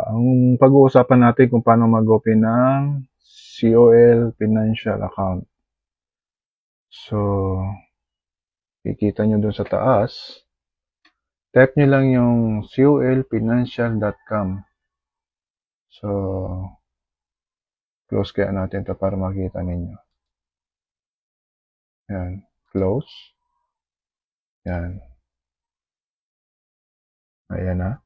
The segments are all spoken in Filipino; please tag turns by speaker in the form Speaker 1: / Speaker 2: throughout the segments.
Speaker 1: Ang pag-uusapan natin kung paano mag-open ng COL Financial Account. So, kikita nyo dun sa taas. Type nyo lang yung colfinancial.com. So, close kaya natin to para makita ninyo. Yan, close. Yan. Ayan na.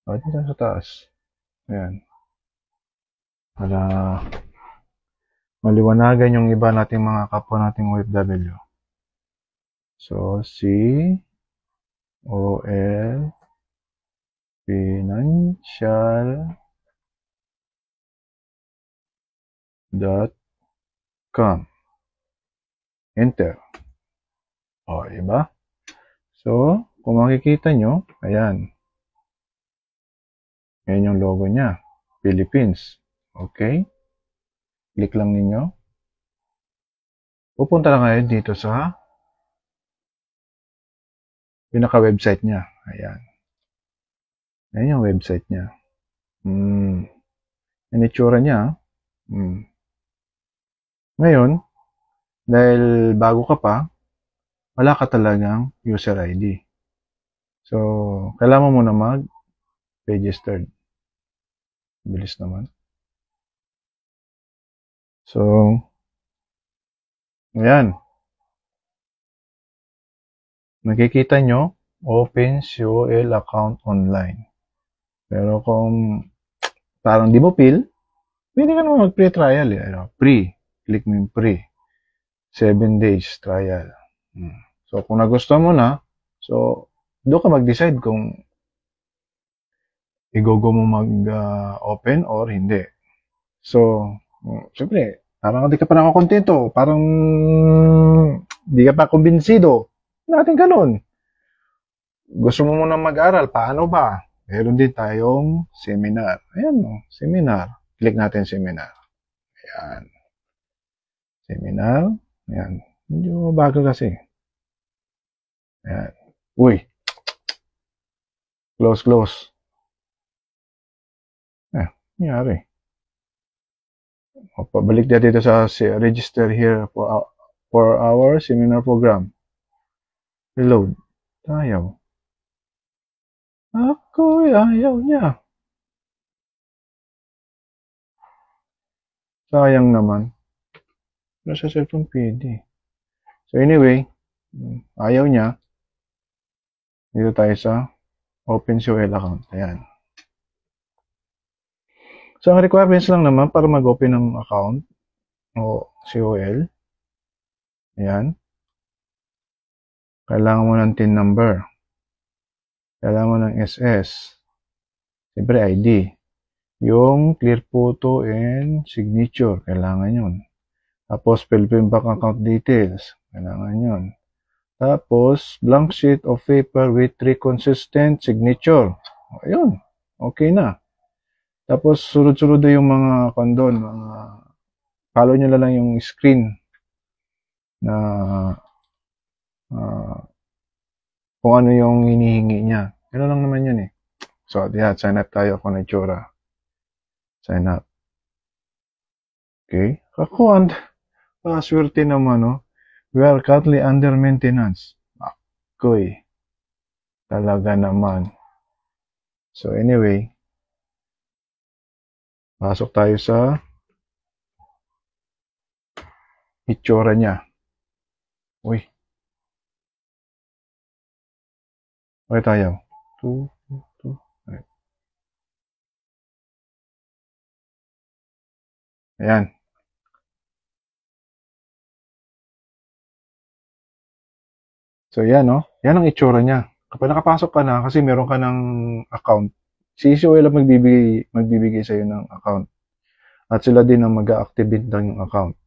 Speaker 1: O, dito sa taas. Ayan. Para maliwanagan yung iba nating mga kapwa nating OFW. So, COL Financial.com. Enter. O, diba? So, kung makikita nyo, ayan. Ayan yung logo niya. Philippines. Okay? Click lang ninyo. Pupunta lang kayo dito sa pinaka-website niya. Ayan. Ayan yung website niya. Yan itsura niya. Ngayon, dahil bago ka pa, wala ka talagang user ID. So, kailangan mo muna mag-registered. Bilis naman. So, ayan. Nakikita nyo, open COL account online. Pero kung parang di mo feel, pwede ka naman mag-free trial. Free. Click mo yung free. 7 days trial. So, kung nagustuhan mo na, so, doon ka mag-decide kung i-go mo mag-open or hindi. So, siyempre, parang hindi ka pa nakakontento. Parang hindi ka pa kumbinsido. Natin ganun. Gusto mo muna mag-aral, paano ba? Meron din tayong seminar. Ayan, seminar. Click natin seminar. Ayan. Seminar. Ayan. Medyo bago kasi. Ayan. Uy. Close. Nangyari. Pabalik dito sa register here for our seminar program. Reload. Ayaw. Ayaw niya. Sayang naman. Nasa cellphone pwede. So anyway, ayaw niya. Dito tayo sa Open COL account. Ayan. So ang requirements lang naman para mag-open ng account o COL. Ayan. Kailangan mo ng TIN number. Kailangan mo ng SS. Siyempre ID. Yung clear photo and signature. Kailangan yun. Tapos Philippine Bank account details. Kailangan yun. Tapos blank sheet of paper with 3 consistent signature. Ayun. Okay na. Tapos sunod-sunod na yung mga kondon. Follow nyo lang yung screen na kung ano yung hinihingi niya. Ano lang naman yun eh. So, yeah, sign up tayo kung naitsura. Sign up. Okay. Ako, swerte naman, no? We are currently under maintenance. Ako'y. Talaga naman. So, anyway. Pasok tayo sa itsura niya. Uy. Okay tayo. 2. Ayan. So, yan, no? Yan ang itsura niya. Kapag nakapasok ka na, kasi meron ka ng account, si COL ang magbibigay sa'yo ng account. At sila din ang mag-activate ng yung account.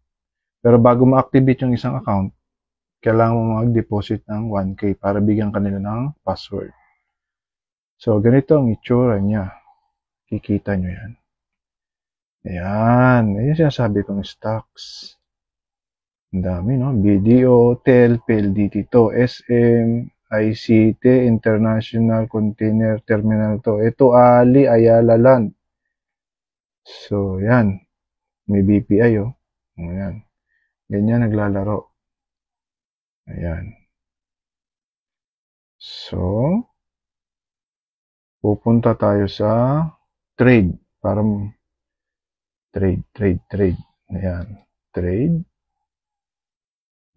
Speaker 1: Pero bago ma-activate yung isang account, kailangan mo mag-deposit ng 1K para bigyan kanila ng password. So, ganito ang itsura niya. Kikita nyo yan. Ayan. Ayan sinasabi kong stocks. Ang dami, no? BDO, TEL, PLDT to, SM, ICT, International Container Terminal to. Ito, Ali Ayala Land. So, yan. May BPI, oh. Ayan. Ganyan naglalaro. Ayan. So, pupunta tayo sa trade. Parang trade. Ayan. Trade.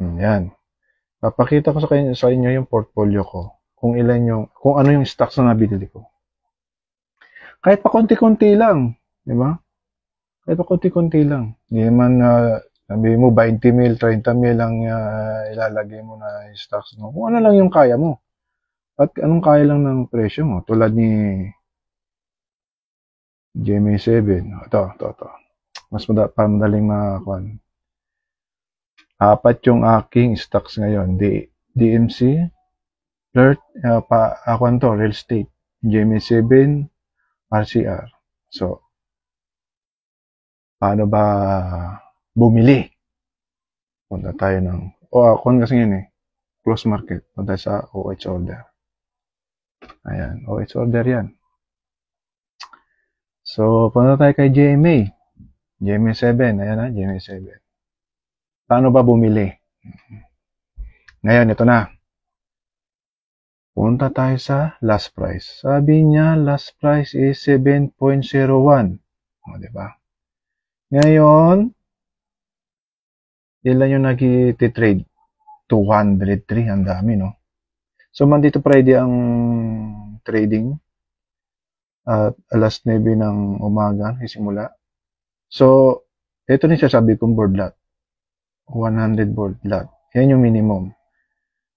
Speaker 1: Ayan. Papakita ko sa inyo yung portfolio ko. Kung ano yung stocks na nabili ko. Kahit pa konti-konti lang. Di ba? Kahit pa konti-konti lang. Hindi naman, sabi mo, 20 mil, 30 mil lang ilalagay mo na yung stocks mo. Kung ano lang yung kaya mo. At anong kaya lang ng presyo mo. Tulad ni GMA7. Ito. Mas madaling makakuan. 4 yung aking stocks ngayon. DMC, Flirt, real estate, GMA7, RCR. So, paano ba bumili? Punta tayo ng, kasi yun close market. Punta sa OH order. Ayan, OH order yan. So, punta tayo kay GMA. GMA7, ayan GMA7. Paano ba bumili? Ngayon, ito na. Punta tayo sa last price. Sabi niya, last price is 7.01. Diba? Ngayon, ilan yung nag-trade? 203. Ang dami, no? So, Monday to Friday ang trading. At alas 9 ng umaga, isimula. So, ito rin sabi kong board lot. 100 board lot. Yan yung minimum.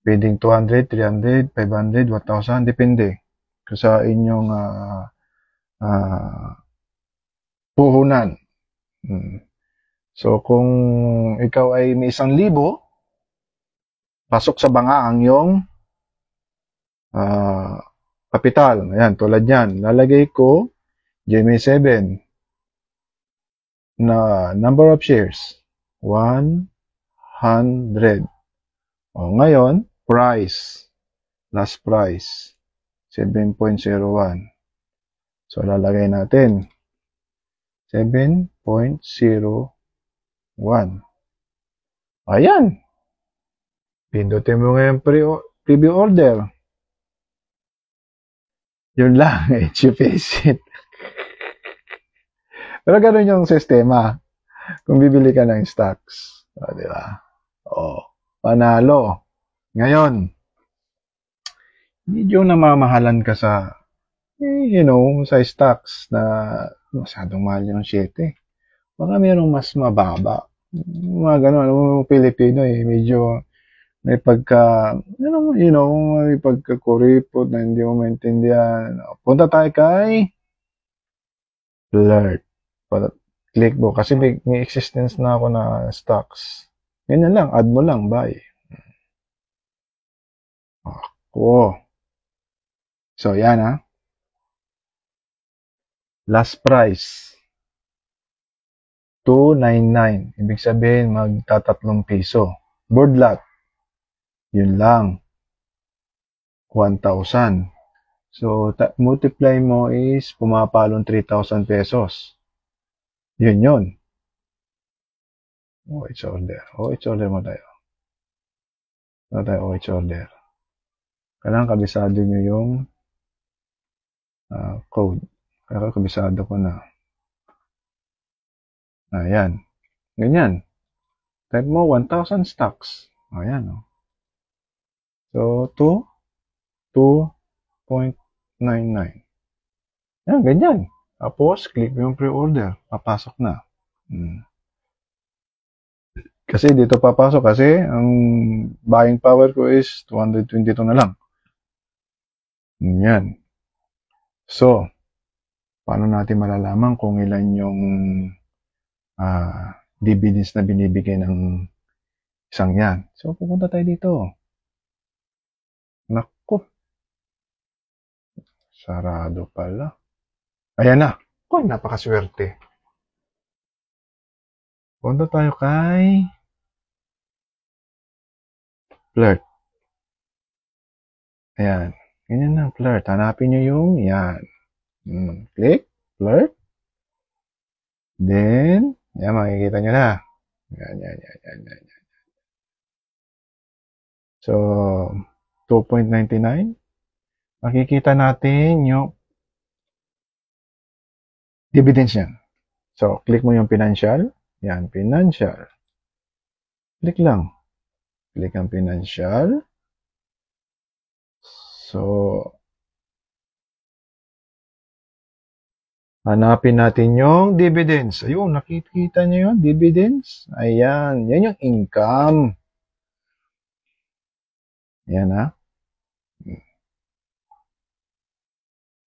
Speaker 1: Pwedeng 200, 300, 500, 1,000. Depende sa inyong puhunan. So, kung ikaw ay may 1,000, pasok sa banga ang iyong kapital. Ayan, tulad yan. Lalagay ko GMA7 na number of shares. 100. Ngayon, price. Last price. 7.01. So, lalagay natin 7.01. Ayan. Pindutin mo ngayon preview order. Yun lang. HUPasit. Pero ganun yung sistema. Kung bibili ka ng stocks. Diba? Panalo. Ngayon, medyo namamahalan ka sa sa stocks na masyadong mahal yung 7. Baka mayroong mas mababa. Mga ganun, Pilipino medyo may pagka, may pagkakuripot na hindi mo maintindihan. Punta tayo kay Flirt. Click mo. Kasi may existence na ako na stocks. Ganyan lang. Add mo lang. Buy. So, yan Last price. 299. Ibig sabihin, magta-3 piso. Board lot. Yun lang. 1,000. So, multiply mo is pumapalong 3,000 pesos. Yun. OH order. OH order mo tayo. OH order. Kailangan kabisado nyo yung code. Kaya kabisado ko na. Ayan. Ganyan. Type mo 1,000 stocks. Ayan. So, 2.99. Ayan, ganyan. Tapos, click mo yung pre-order. Papasok na. Kasi dito papasok kasi ang buying power ko is 222 na lang. Yan. So, paano natin malalaman kung ilan yung dividends na binibigay ng isang yan? So, pupunta tayo dito. Naku. Sarado pala. Ayan na. Napakaswerte. Punta tayo kay Flirt. Ayan. Ganyan lang, flirt. Hanapin nyo yung yan. Click, flirt. Then, yan, makikita nyo na. Yan. So, 2.99. Makikita natin yung dividends yan. So, click mo yung financial. Yan, financial. Click lang. Click ang financial. So, hanapin natin yung dividends. Ayun, nakikita nyo yun? Dividends. Ayan. Yan yung income. Ayan, ha?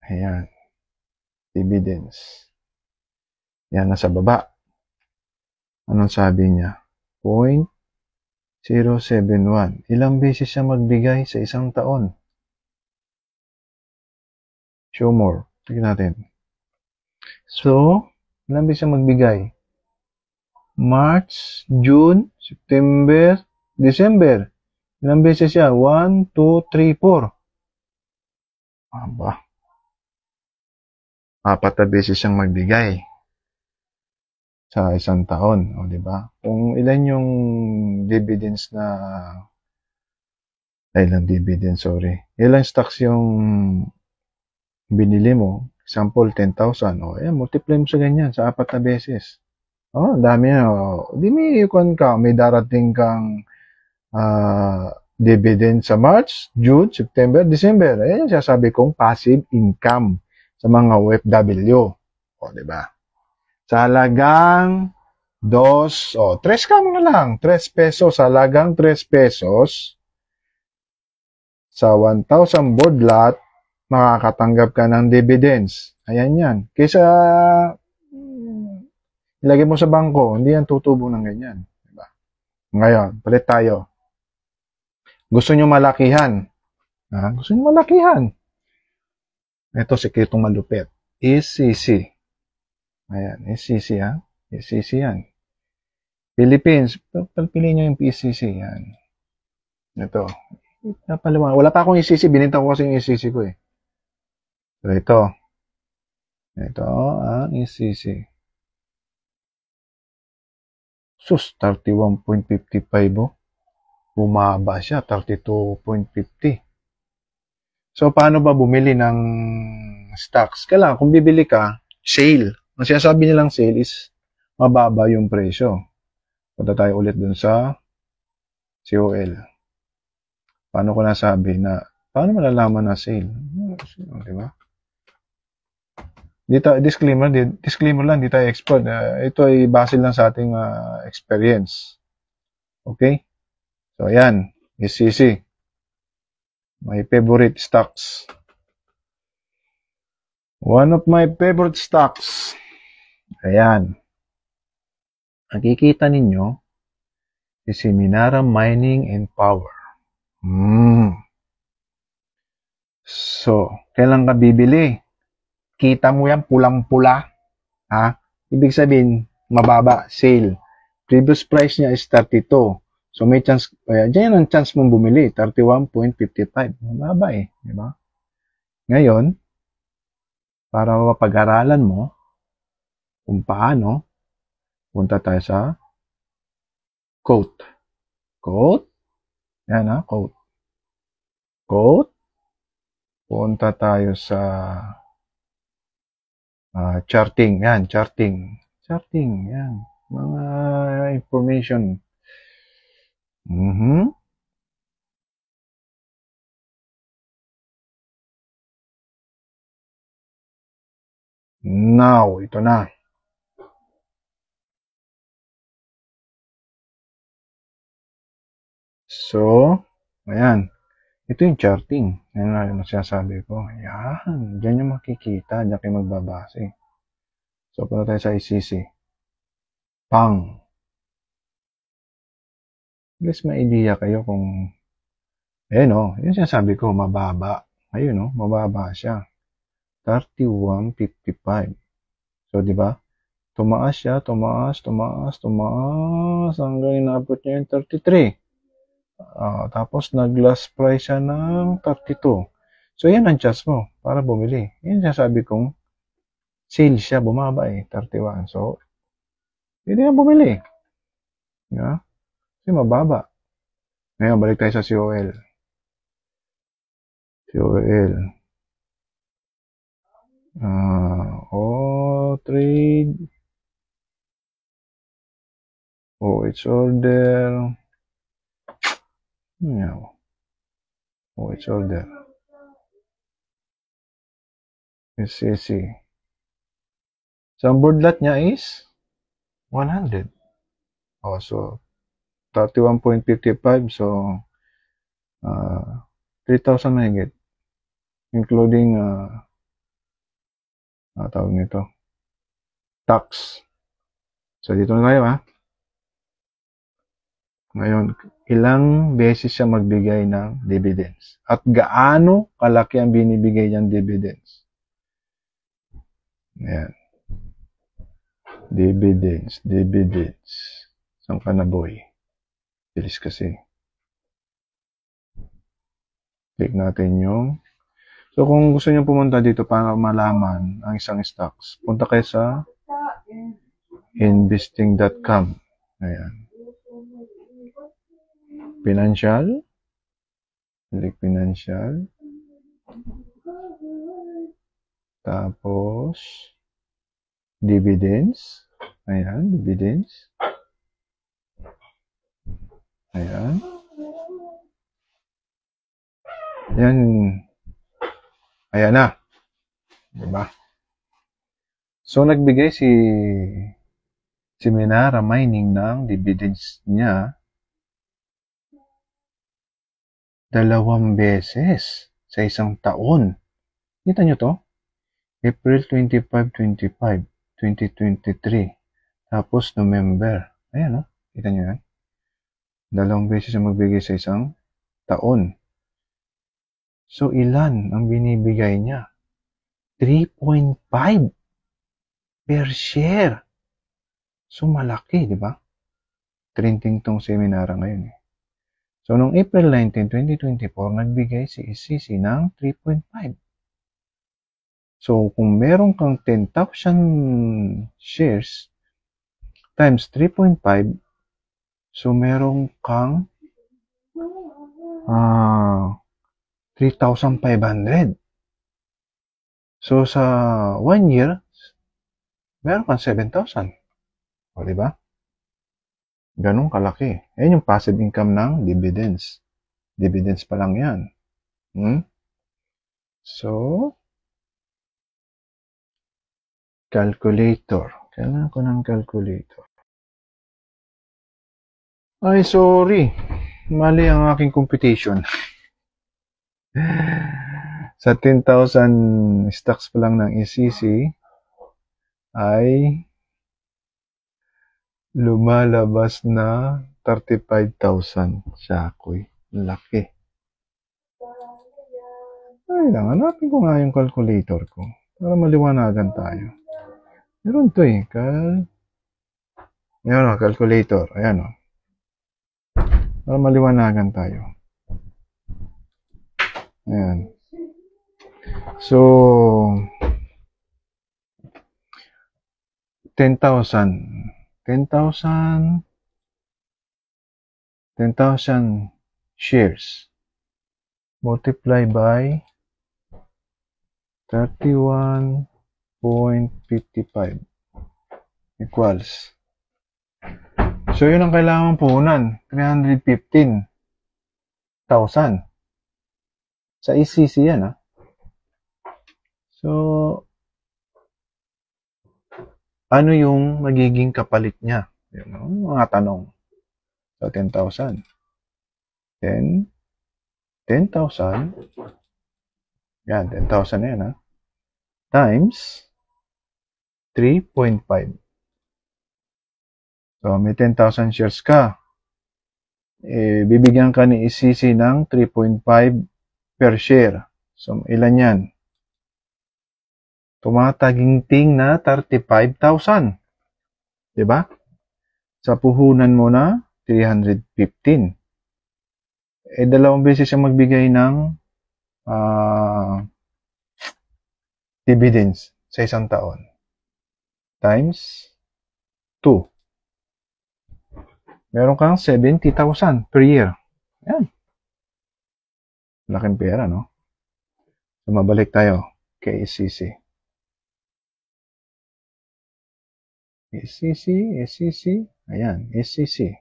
Speaker 1: Ayan. Dividends. Yan, nasa baba. Anong sabi niya? 0.071. Ilang beses siya magbigay sa isang taon? Show more. Tignan natin. So, ilang beses siya magbigay? March, June, September, December. Ilang beses siya? 1, 2, 3, 4. Aba. 4 na beses siyang magbigay sa isang taon, o di ba? Kung ilan yung dividends na ilang dividends, sorry. Ilang stocks yung binili mo, example 10,000, o ayan, multiply mo sa ganyan sa 4 na beses. Oh, dami na. Oh. Di may ikon ka, may darating kang dividend sa March, June, September, December. Ayan yung sasabi kong passive income sa mga OFW. O, di ba? Sa halagang 3 ka mo na lang. 3 pesos. Sa halagang 3 pesos, sa 1,000 board lot, makakatanggap ka ng dividends. Ayan yan. Kaysa ilagay mo sa bangko, hindi yan tutubo ng ganyan. Diba? Ngayon, palit tayo. Gusto nyo malakihan. Gusto nyo malakihan. Ito, sikretong malupit. ECC. Ayan, ECC ha. ECC yan. Philippines. Pagpiliin nyo yung PCC. Yan. Ito. Wala pa akong ECC. Bininta ko kasi yung ECC ko eh. So, ito. Ito ang ECC. Sus, 31.55 oh. Bumaba siya, 32.50. So, paano ba bumili ng stocks? Kailangan, kung bibili ka, sale. Ang sinasabi nilang sale is mababa yung presyo. Punta tayo ulit dun sa COL. Paano ko nasabi na, paano malalaman na sale? Diba? Disclaimer lang, di tayo expert. Ito ay base lang sa ating experience. Okay? So, ayan. ECC. My favorite stocks. One of my favorite stocks. Ayan. Nakikita ninyo, si Seminara Mining and Power. So, kailan ka bibili? Kita mo yan, pulang-pula. Ibig sabihin, mababa, sale. Previous price niya is 32. So, may chance, dyan ang chance mong bumili, 31.55. Mababa eh, di ba? Ngayon, para mapag-aralan mo kung paano, punta tayo sa quote. Quote. Yan quote. Quote. Punta tayo sa charting. Yan, charting. Charting, yan. Mga information. Now, ito na. So, ayan. Ito yung charting. Yan na yung sinasabi ko. Ayan. Diyan yung makikita. Diyan kayo magbabase. So, punta tayo sa ICC. Pang. At least may idea kayo kung ayan yung sinasabi ko, mababa. Ayun mababa siya. 31.55. So, di ba? Tumaas siya, tumaas, hanggang inabot niya yung 33. Tapos nag-last price siya ng 32. So, yan ang chance mo para bumili. Yan sabi kong sale siya, bumaba 31. So, hindi na bumili. Yeah? Kasi mababa. Ngayon, balik tayo sa COL. COL. Trade. OH order. OH order. SCC. So, ang board lot niya is 100. So, 31.55. So, 3,000 mahigit. Including, tawag nito, tax. So, dito na tayo, Ngayon, ilang beses siya magbigay ng dividends? At gaano kalaki ang binibigay niyang dividends? Ayan. Dividends. Saan ka na, boy? Bilis kasi. Click natin yung... So, kung gusto niyo pumunta dito para malaman ang isang stocks, punta kayo sa investing.com. Ayan. Financial. Click financial. Tapos, dividends. Ayan, dividends. Ayan. Ayan na. Diba? So, nagbigay si Minara Mining ng dividends niya 2 beses sa isang taon. Kita nyo to? April 25, 2023. Tapos November. Ayan, Kita nyo yan? 2 beses siya magbigay sa isang taon. So, ilan ang binibigay niya? 3.5 per share. So, malaki, di ba? Trending tong seminara ngayon. So, noong April 19, 2024, nagbigay si SCC ng 3.5. So, kung meron kang 10,000 shares times 3.5, so meron kang 3,500. So, sa 1 year, meron kang 7,000. O, diba? Ganun kalaki. Ayan yung passive income ng dividends. Dividends pa lang yan. So, calculator. Kailangan ko ng calculator. Ay, sorry. Mali ang aking computation. Sa 10,000 stocks pa lang ng SCC ay lumalabas na 35,000. Syakoy. Laki. Ay lang, hanapin ko nga yung calculator ko para maliwanagan tayo. Meron to Ayan calculator. Ayan para maliwanagan tayo. Ayan. So, 10,000 shares multiply by 31.55 equals. So, yun ang kailangan puhunan. 315,000. Sa SCC yan, So, ano yung magiging kapalit niya? Yun, mga tanong. So, 10,000. 10,000. Yan, 10,000 yan, times 3.5. So, may 10,000 shares ka. Bibigyan ka ni SCC ng 3.5 per share. So, ilan yan? Tumataginting na 35,000. Diba? Sa puhunan mo na 315. dalawang beses siya magbigay ng dividends sa isang taon. Times 2. Meron kang 70,000 per year. Yan. Laking pera, no? So, mabalik tayo kay SCC. SCC. Ayan, SCC.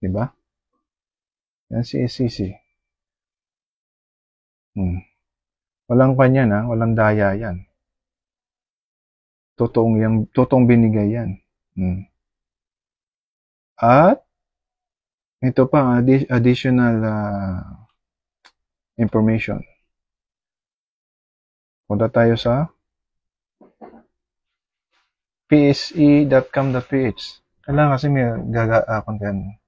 Speaker 1: Diba? Yan si SCC. Walang kanya na, walang daya yan. Totoong binigay yan. At ito pa, additional information. Punta tayo sa pse.com.ph. Kailangan kasi may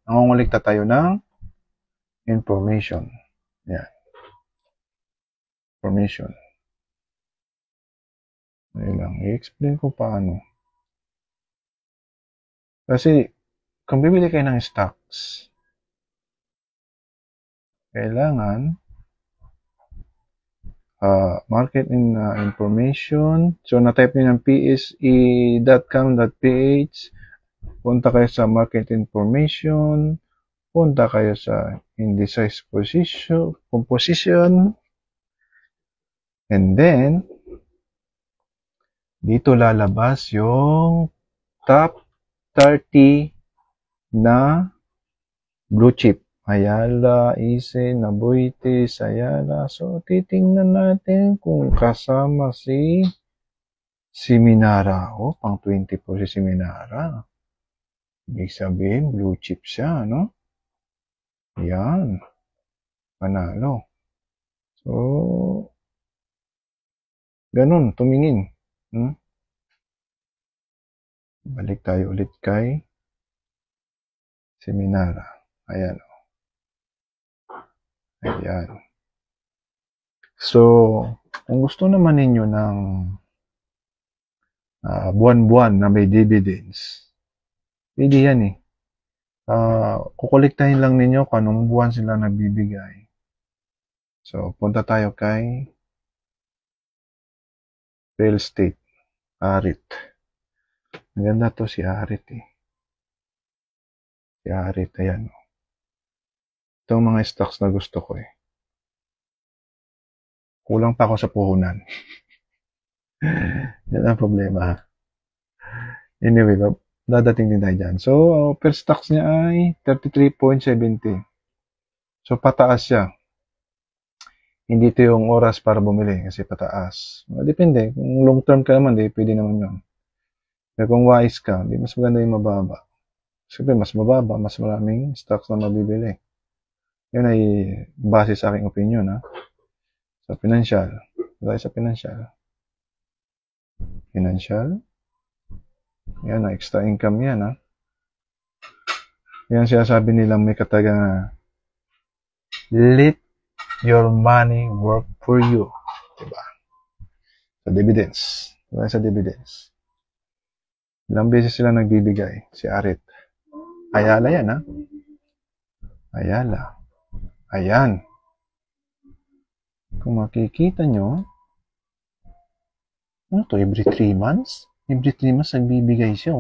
Speaker 1: nangungulikta tayo ng information. Yan. Information. Ayun lang. I-explain ko paano. Kasi, kung bibili kayo ng stocks, kailangan market information. So, na-type nyo ng pse.com.ph. Punta kayo sa market information. Punta kayo sa indices composition. And then, dito lalabas yung top 30 na blue chip. Ayala, Ise, Naboites, Ayala. So, titingnan natin kung kasama si Seminara. Pang 24 si Seminara. Ibig sabihin, blue chip siya, no? Yan. Panalo. So, ganun, tumingin. Balik tayo ulit kay Seminara. Ayan. Ayan. So, kung gusto naman ninyo ng buwan-buwan na may dividends, pwede yan eh. Kukolektahin lang ninyo kung anong buwan sila nagbibigay. So, punta tayo kay real estate. Arit. Maganda to si Arit eh. Si Arit, ayan. Itong mga stocks na gusto ko eh. Kulang pa ako sa puhunan. Yan ang problema. Anyway, dadating din tayo dyan. So, per stocks niya ay 33.70. So, pataas siya. Hindi ito yung oras para bumili kasi pataas. Depende. Kung long term ka naman, pwede naman yun. Pero kung wise ka, mas maganda yung mababa. Siyempre, mas mababa, mas maraming stocks na mabibili. Yun ay base sa aking opinion, ha? Sa financial. Dahil sa financial. Financial. Yan, extra income yan, ha? Yan sinasabi nilang may katagang na let your money work for you. Diba? Sa dividends. Dahil sa dividends. Ilang beses sila nagbibigay. Si Arit. Ayala yan, ha? Ayala. Ayan. Kung makikita nyo, ano to, every 3 months? Every 3 months nagbibigay siya,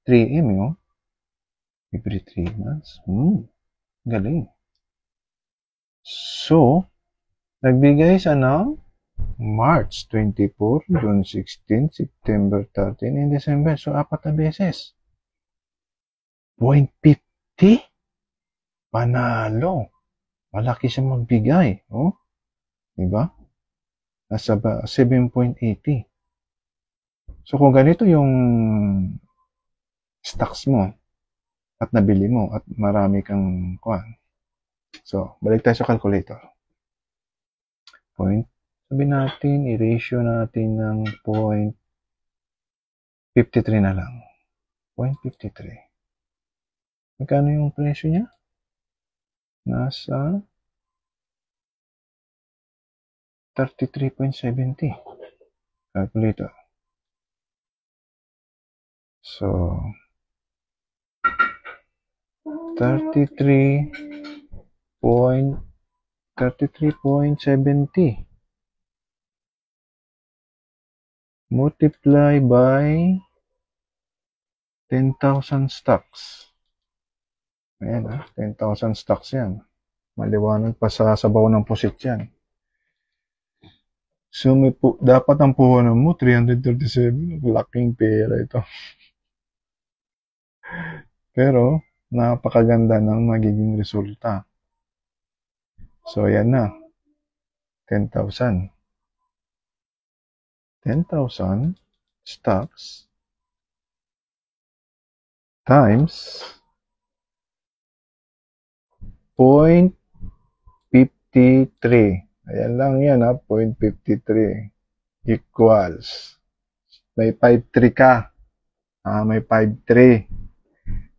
Speaker 1: 3M, Every 3 months. Galing. So, nagbigay siya ng March 24, June 16, September 13, and December. So, 4 na beses. 0.50? Panalo. Malaki siya magbigay. Diba? Nasa 7.80. So, kung ganito yung stocks mo at nabili mo at marami kang kuwan. So, balik tayo sa calculator. Sabi natin, i-ratio natin ng 0.53 na lang. 0.53. Magkano yung presyo niya? Nasa 33.70. Calculator. So, 33 33.70 multiply by 10,000 stocks. Ayan, 10,000 stocks yan. Maliwanag pa sa sabaw ng pusit yan. So, dapat ang puhunan mo, 337. Laking pera ito. Pero, napakaganda ng magiging resulta. So, yan na. 10,000. 10,000 stocks times 0.53. Ayan lang yan, 0.53 equals. May 5.3 ka. May 5.3.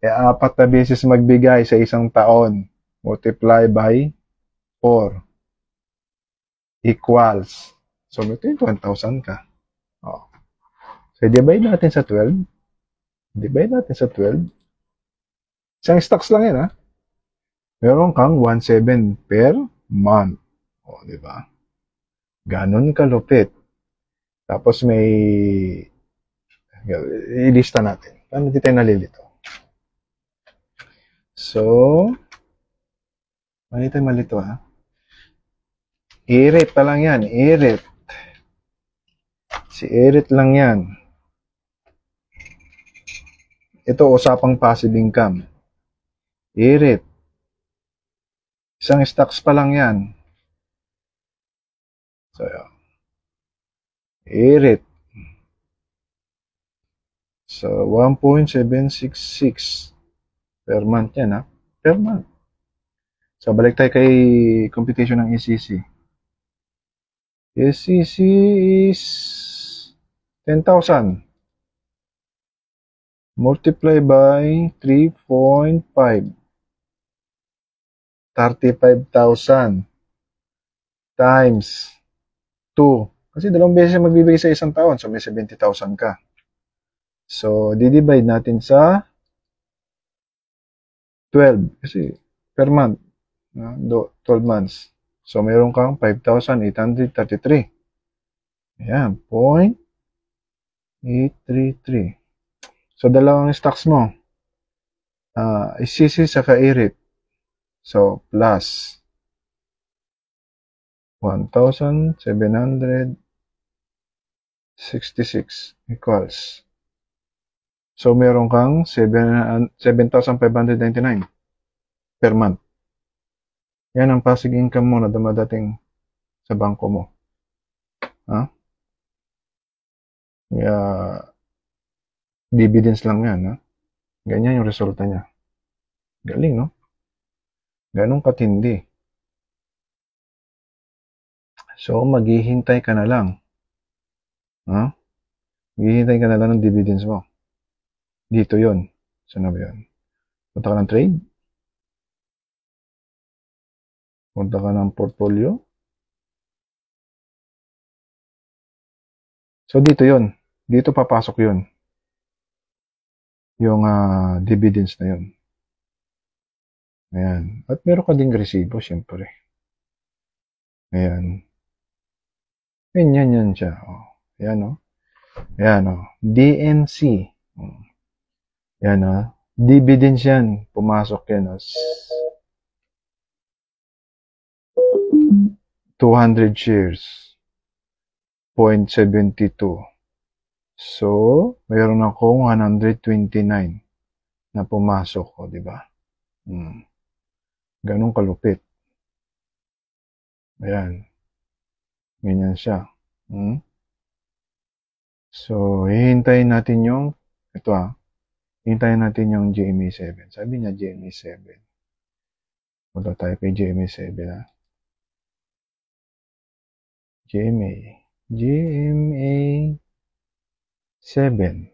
Speaker 1: Apat na beses magbigay sa isang taon. Multiply by 4 equals. So, may 21,000 ka. So, divide natin sa 12. Divide natin sa 12. Isang stocks lang yan, Meron kang 1.7 per month. Di ba? Ganon kalupit. Tapos may ilista natin. Paano di tayo nalilito? So, malito, I-rate pa lang yan. I-rate. Si i-rate lang yan. Ito, usapang passive income. I-rate. Isang stocks pa lang yan. So, i-rate. So, 1.766 per month yan, Per month. So, balik tayo kay computation ng ECC. ECC is 10,000. Multiply by 3.5. 35,000 times 2. Kasi dalawang beses magbibigay sa isang taon. So, may 70,000 ka. So, di-divide natin sa 12. Kasi, per month. 12 months. So, mayroon kang 5,833. Ayan. 0.833. So, dalawang stocks mo. ICC saka i-rate. So, plus 1,766 equals. So, meron kang 7,599 per month. Yan ang passive income mo na dumadating sa bangko mo. Dividends lang yan, Ganyan yung resulta niya. Galing, no? Ganong katindi. So, maghihintay ka na lang. Maghihintay ka na lang ng dividends mo. Dito yon. Saan na ba yun? Punta ka ng trade? Punta ka ng portfolio? So, dito yon. Dito papasok yon. Yung dividends na yon. Ayan. At meron ka ding resibo, syempre. Ayan. Yan siya. Ayan, Ayan, DNC. Ayan, dividends yan. Pumasok yan, 200 shares. 0.72. So, mayroon akong 129 na pumasok, di ba? Ganun kalupit. Ayan. Ganyan siya. So, hihintayin natin yung, ito hihintayin natin yung GMA7. Sabi niya GMA7. Punta tayo kay GMA7, GMA7.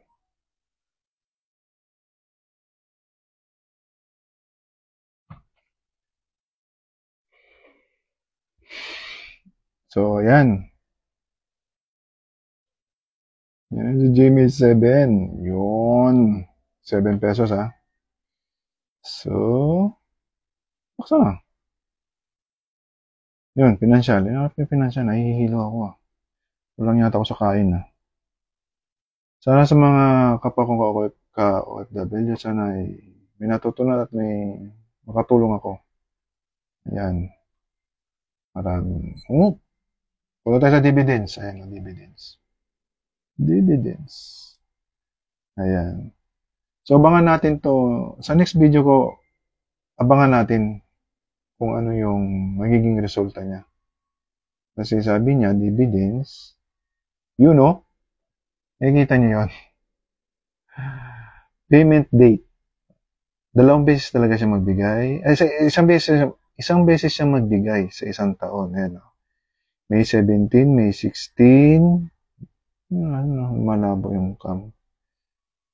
Speaker 1: So, ayan. Yan si GMA7. Yun. 7 pesos, So, buksan na. Yun, financial. Yung financial, nahihilo ako ah. Walang yata ako sa kain ah. Sana sa mga kapwa kong ka-OFW, sana ay may natutunan at may makatulong ako. Ayan. Maraming. Punta tayo sa dividends. Ayan, dividends. Dividends. Ayan. So, abangan natin to. Sa next video ko, abangan natin kung ano yung magiging resulta niya. Kasi sabi niya, dividends, you know, nakikita niyo yun. Payment date. Dalawang beses talaga siya magbigay. Ay, isang beses siya magbigay sa isang taon. Ayan, oh. May 17, May 16, malabo yung cam.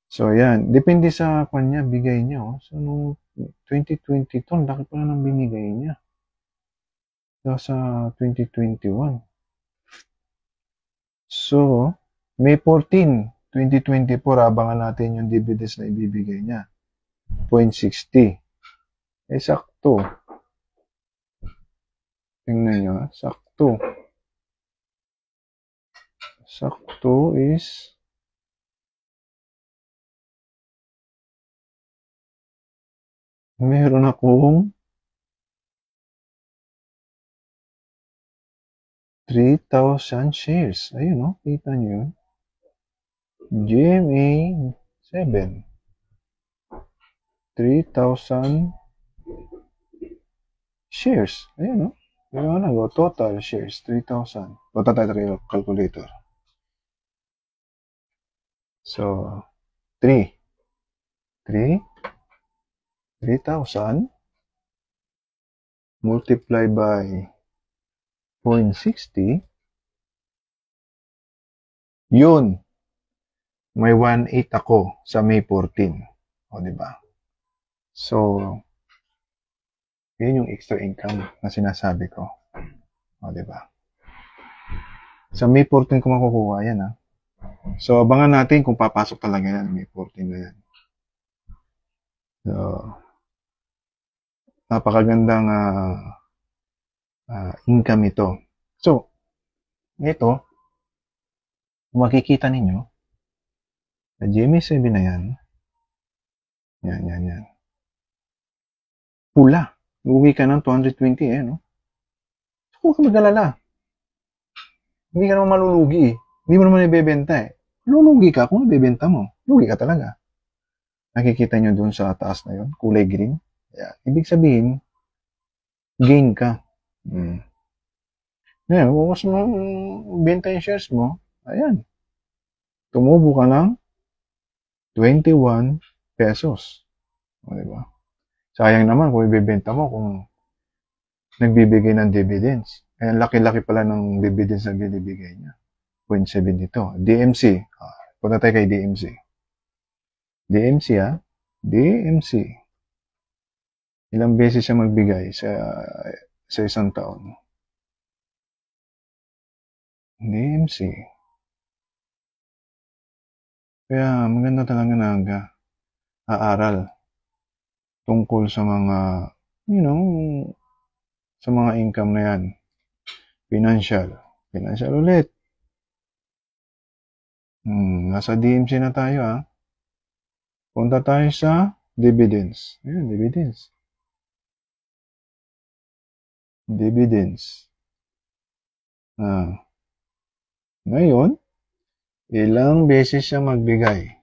Speaker 1: So, yan. Depende sa kanya, bigay niya. Oh. So, nung 2022, laki pala ng binigay niya. So, sa 2021. So, May 14, 2024, abangan natin yung dividends na ibibigay niya. 0.60. Eh, sakto. Tingnan nyo, sakto. Sakto is meron akong 3,000 shares. Ayun, no? Kita nyo yun? GMA 7. 3,000 shares. Ayun, no? Yung ano, total shares, 3,000. Punta tayo sa calculator. So, 3,000 multiplied by 0.60, yun, may 1.8 ako sa May 14. O, diba? So, yun yung extra income na sinasabi ko. O, diba? Sa May 14 ko makukuha yan, ha? So, abangan natin kung papasok talaga yan, May 14 na yan. So, napakagandang income ito. So, ito, makikita ninyo, sa GMA7 na yan, yan. Pula. Uwi ka ng 220 no? So, huwag ka mag-alala. Hindi ka naman malulugi. Hindi mo naman ibebenta Lulugi ka kung ibebenta mo. Lugi ka talaga. Nakikita nyo dun sa taas na yun, kulay green. Yan. Ibig sabihin, gain ka. Yan, kung gusto mo benta yung shares mo, ayan. Tumubo ka ng 21 pesos. O, diba? Sayang naman kung ibebenta mo kung nagbibigay ng dividends. Kaya laki-laki pala ng dividends na binibigay niya. 0.7 dito. DMC. Punta tayo kay DMC. DMC DMC. Ilang beses siya magbigay sa isang taon. DMC. Kaya maganda talaga na aaral tungkol sa mga, sa mga income na yan. Financial ulit. Nasa DMC na tayo Punta tayo sa dividends. Ayan, dividends. Ngayon, ilang beses siya magbigay?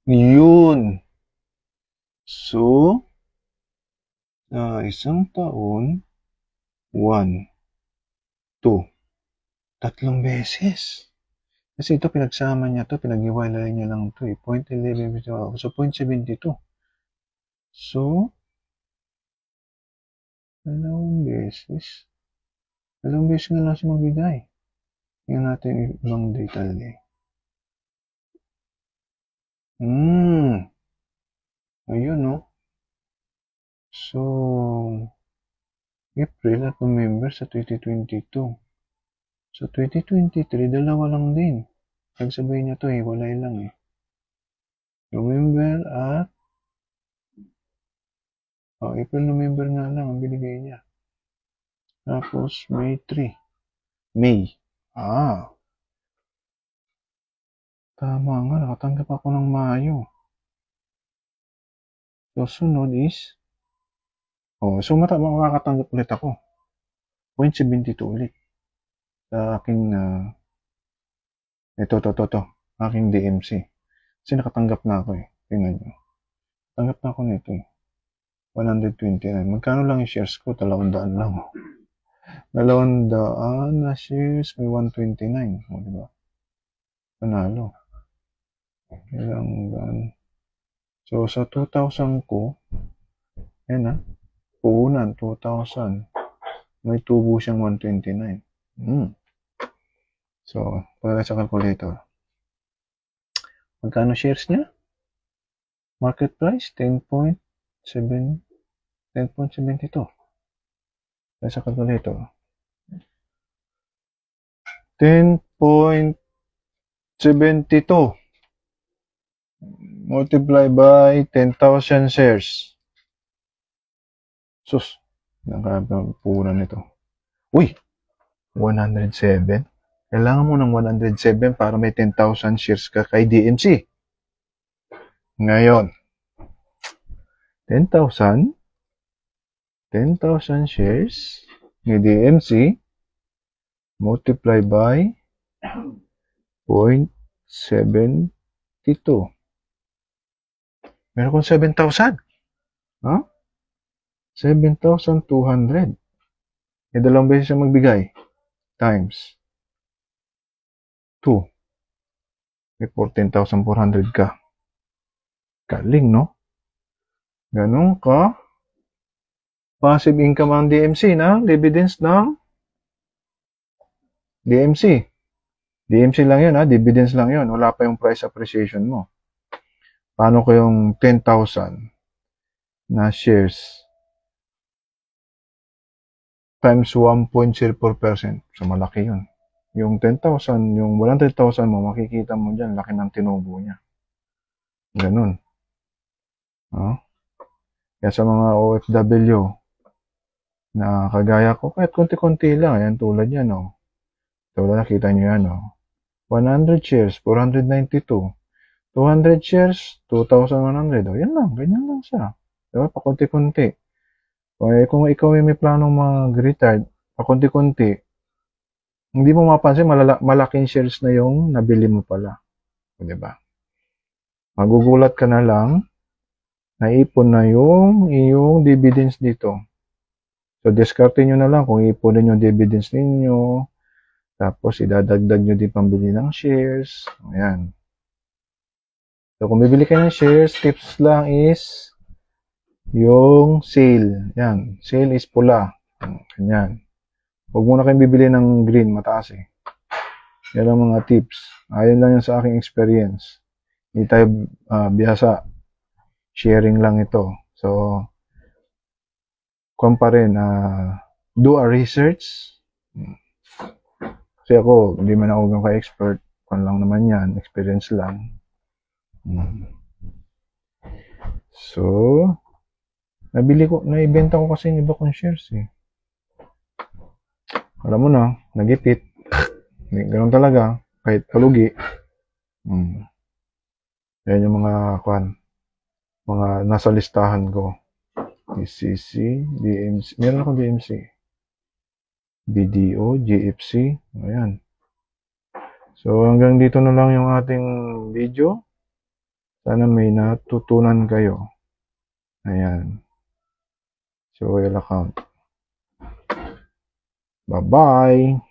Speaker 1: Yun. So, isang taon, 1, 2, 3 beses. Kasi ito, pinagsama niya to, pinag-iwalay niya lang to 0.11, so 0.72. So, dalawang beses nga lang siya magbigay. Tingnan natin ibang data lagi. Ayun, no? So, April at November sa 2022. So, 2023, dalawa lang din. Pagsabay niya to, walay lang November at April, November nga lang ang binigay niya. Tapos, May 3. May. Tama nga. Nakatanggap ako ng Mayo. So, sunod is, so makakatanggap ulit ako. 0.72 ulit. Sa aking, ito. Aking DMC. Kasi nakatanggap na ako eh. Tingnan nyo. Tanggap na ako nito eh. 129. Magkano lang yung shares ko? 200 lang. 200 na shares. May 129. O, diba? Panalo. Kailangan. So, sa 2,000 ko, yan ha. Puhunan, 2,000. May tubo siyang 129. So, pagka sa calculator. Magkano shares niya? Market price, 10.72. Pagka sa calculator. 10.72. Multiply by 10,000 shares. Sus, nakapunan nito. Uy, 107. Kailangan mo ng 107 para may 10,000 shares ka kay DMC. Ngayon, 10,000 shares ni DMC multiply by 0.72. Meron kong 7,000. 7,200. Dalawang beses siya magbigay. Times 2. May 14,400 ka. Galing, no? Ganun ka. Passive income ang DMC na. Dividends ng DMC. DMC lang yun, ha? Dividends lang yun. Wala pa yung price appreciation mo. Paano ko yung 10,000 na shares times 1.04%? So, malaki yun. Yung 10,000, yung 100,000 mo, makikita mo dyan, laki ng tinubo niya. Ganun. Kaya sa mga OFW na kagaya ko, kahit konti-konti lang, ayan tulad yan, Tulad nakita nyo yan, 100 shares, 492. 200 shares, 2,100. Yan lang, ganyan lang siya. Diba? Pakunti-kunti. Kung ikaw ay may planong mag-retire, pakunti-kunti, hindi mo mapansin, malaking shares na yung nabili mo pala. Diba? Magugulat ka na lang, naipon na yung iyong dividends dito. So, discarte nyo na lang kung ipunin yung dividends ninyo. Tapos, idadagdag nyo din pambili ng shares. Ayan. So, kung bibili kayo ng shares, tips lang is yung sale. Yan. Sale is pula. Ganyan. Huwag muna kayong bibili ng green. Mataas eh. Yan ang mga tips. Ayon lang yan sa aking experience. Hindi tayo bihasa. Sharing lang ito. So, kung pa rin, do a research. Kasi ako, hindi man ako ka-expert. Kung lang naman yan. Experience lang. So, naibenta ko kasi yung iba kong shares eh. Alam mo na, nagipit. Ganun talaga, kahit kalugi. Yan yung mga nasa listahan ko. DCC, DMC, meron akong DMC. BDO, GFC, ayan. So, hanggang dito na lang yung ating video. Sana may natutunan kayo. Ayan. So, will account. Bye-bye!